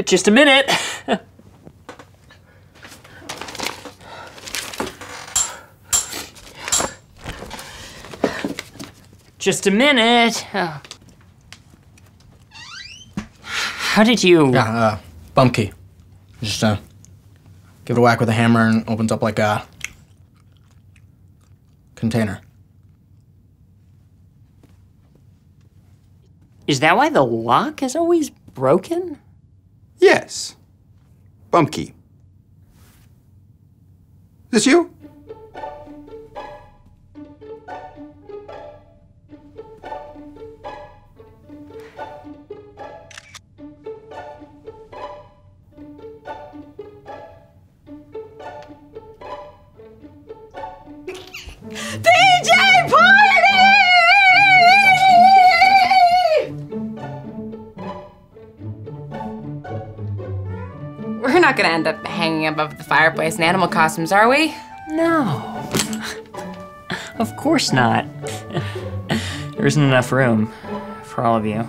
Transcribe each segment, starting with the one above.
Just a minute. Just a minute. Oh. How did you... Yeah, bump key. Just give it a whack with a hammer and it opens up like a container. Is that why the lock is always broken? Yes. Bump key. This you? PJ Party! We're not gonna end up hanging above the fireplace in animal costumes, are we? No. Of course not. There isn't enough room for all of you.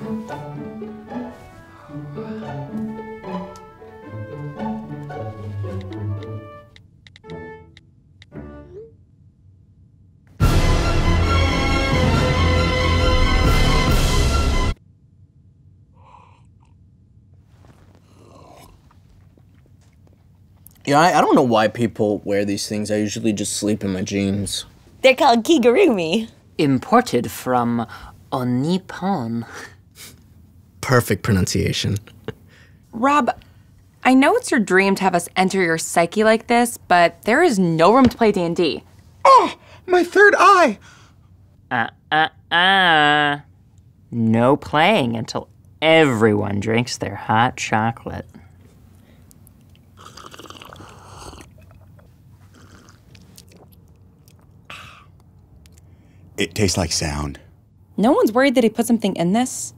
Yeah, I don't know why people wear these things. I usually just sleep in my jeans. They're called kigurumi. Imported from Nippon. Perfect pronunciation. Rob, I know it's your dream to have us enter your psyche like this, but there is no room to play D&D. Oh, my third eye! No playing until everyone drinks their hot chocolate. It tastes like sound. No one's worried that he put something in this?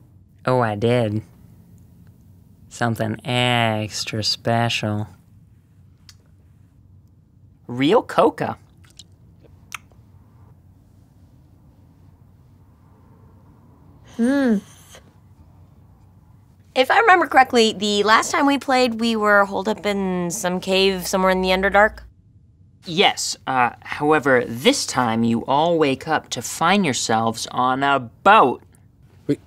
Oh, I did. Something extra special. Real coca. If I remember correctly, the last time we played, we were holed up in some cave somewhere in the Underdark. Yes, however, this time you all wake up to find yourselves on a boat. Wait,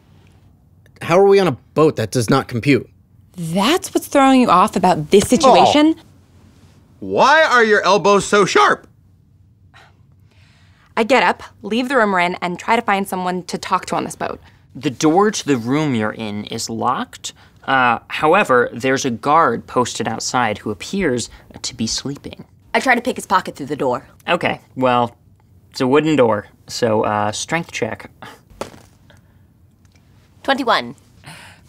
how are we on a boat? That does not compute. That's what's throwing you off about this situation? Oh. Why are your elbows so sharp? I get up, leave the room we're in, and try to find someone to talk to on this boat. The door to the room you're in is locked. However, there's a guard posted outside who appears to be sleeping. I try to pick his pocket through the door. Okay, well, it's a wooden door, so strength check. 21.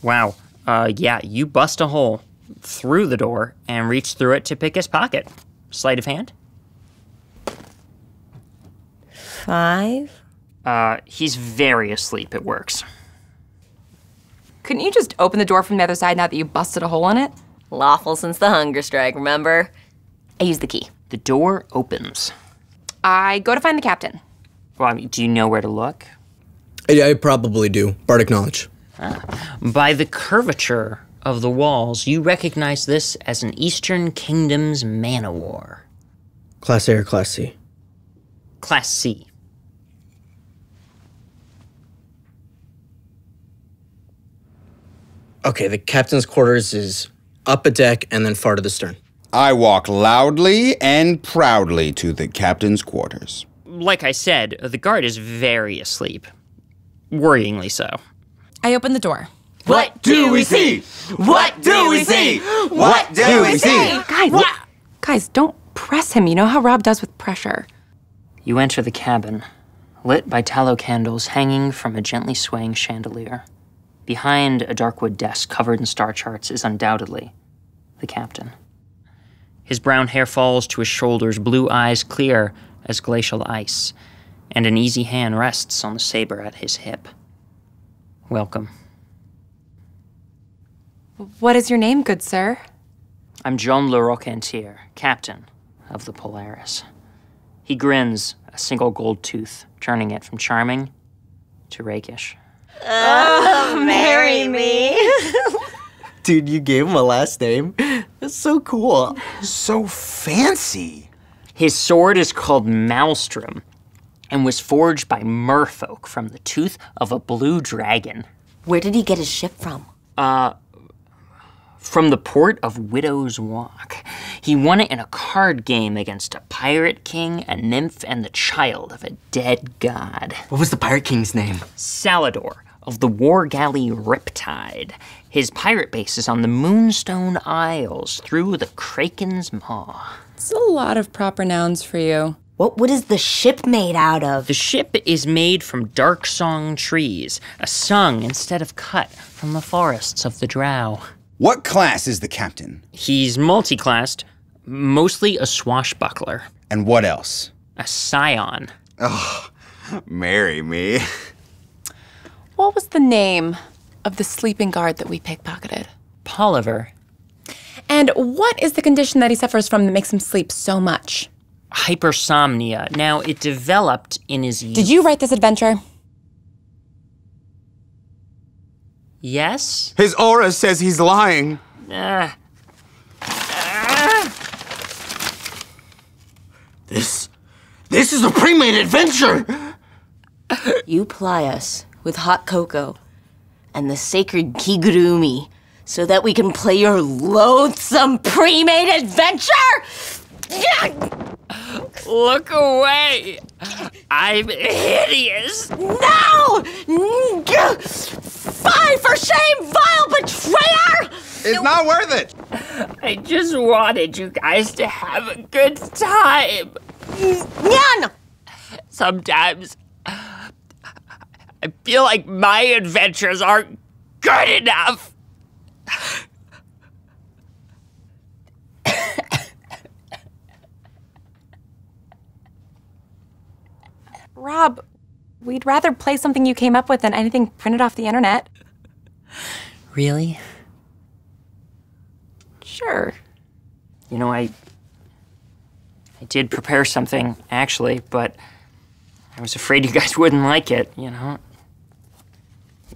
Wow, yeah, you bust a hole through the door and reach through it to pick his pocket. Sleight of hand? 5. He's very asleep, it works. Couldn't you just open the door from the other side now that you busted a hole in it? Lawful since the hunger strike, remember? I use the key. The door opens. I go to find the captain. Well, I mean, do you know where to look? I probably do. Bardic knowledge. By the curvature of the walls, you recognize this as an Eastern Kingdom's man-o-war. Class A or Class C? Class C. Okay, the captain's quarters is up a deck and then far to the stern. I walk loudly and proudly to the captain's quarters. Like I said, the guard is very asleep. Worryingly so. I open the door. What do we see? What do we see? What do we see? Guys, don't press him. You know how Rob does with pressure. You enter the cabin, lit by tallow candles hanging from a gently swaying chandelier. Behind a dark wood desk covered in star charts is undoubtedly the captain. His brown hair falls to his shoulders, blue eyes clear as glacial ice, and an easy hand rests on the saber at his hip. Welcome. What is your name, good sir? I'm John Le Rocantier, captain of the Polaris. He grins, a single gold tooth, turning it from charming to rakish. Marry me. Dude, you gave him a last name? That's so cool. So fancy. His sword is called Maelstrom and was forged by merfolk from the tooth of a blue dragon. Where did he get his ship from? From the port of Widow's Walk. He won it in a card game against a pirate king, a nymph, and the child of a dead god. What was the Pirate King's name? Salador of the war galley Riptide. His pirate base is on the Moonstone Isles through the Kraken's Maw. It's a lot of proper nouns for you. What is the ship made out of? The ship is made from dark song trees, a sung instead of cut from the forests of the Drow. What class is the captain? He's multi-classed, mostly a swashbuckler. And what else? A scion. Oh, marry me. What was the name of the sleeping guard that we pickpocketed? Polliver. And what is the condition that he suffers from that makes him sleep so much? Hypersomnia. Now, it developed in his youth. Did you write this adventure? Yes? His aura says he's lying. This is a pre-made adventure! You ply us with hot cocoa and the sacred kigurumi so that we can play your loathsome pre-made adventure? Look away! I'm hideous! No! Fie for shame, vile betrayer! It's not worth it. I just wanted you guys to have a good time. Nyan! Sometimes I feel like my adventures aren't good enough. Rob, we'd rather play something you came up with than anything printed off the internet. Really? Sure. You know, I did prepare something, actually, but I was afraid you guys wouldn't like it, you know?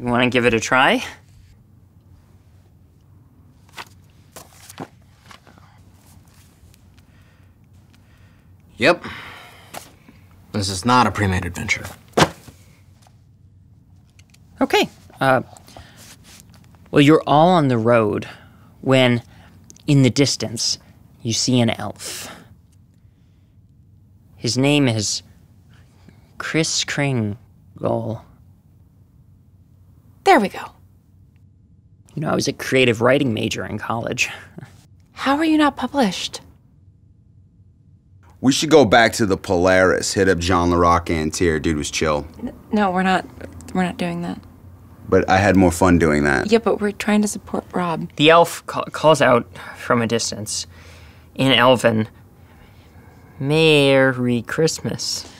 You want to give it a try? Yep. This is not a pre-made adventure. Okay. Well, you're all on the road when, in the distance, you see an elf. His name is Chris Kringle. There we go. You know, I was a creative writing major in college. How are you not published? We should go back to the Polaris, hit up Jean Larocque Antier. Dude was chill. No, we're not doing that. But I had more fun doing that. Yeah, but we're trying to support Rob. The elf calls out from a distance in Elven, "Merry Christmas."